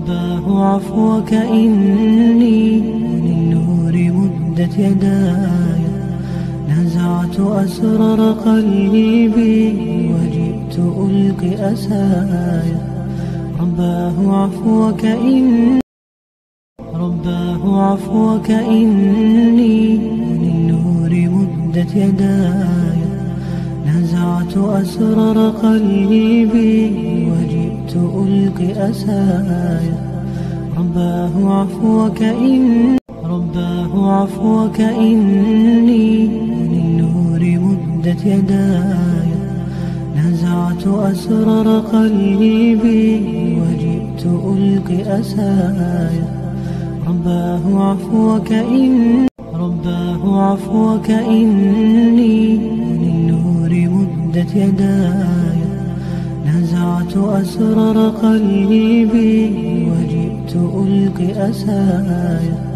رباه عفوك إني للنور مدت يداي، نزعت أسرار قلبي وجئت ألقي أسايا. رباه عفوك إني للنور مدت يداي، نزعت أسرار قلبي وجئت ألقي أسايا. رباه عفوك إني للنور مدت يداي، نزعت أسرار قلبي وجئت ألقي أسايا. رباه عفوك إني للنور مدت يداي، نزعت أسرار قلبي وجئت ألقي أسايا. رباه عفوك إني للنور مدت يداي، نزعت أسرار قلبي وجئت ألقي أسايا. رباه عفوك إني للنور مدت يداي، نزعت أسرار قلبي وجئت ألقي أسايا. رباه عفوك إني للنور مدت يداي، نزعت أسرار قلبي وجئت ألقي أسايا.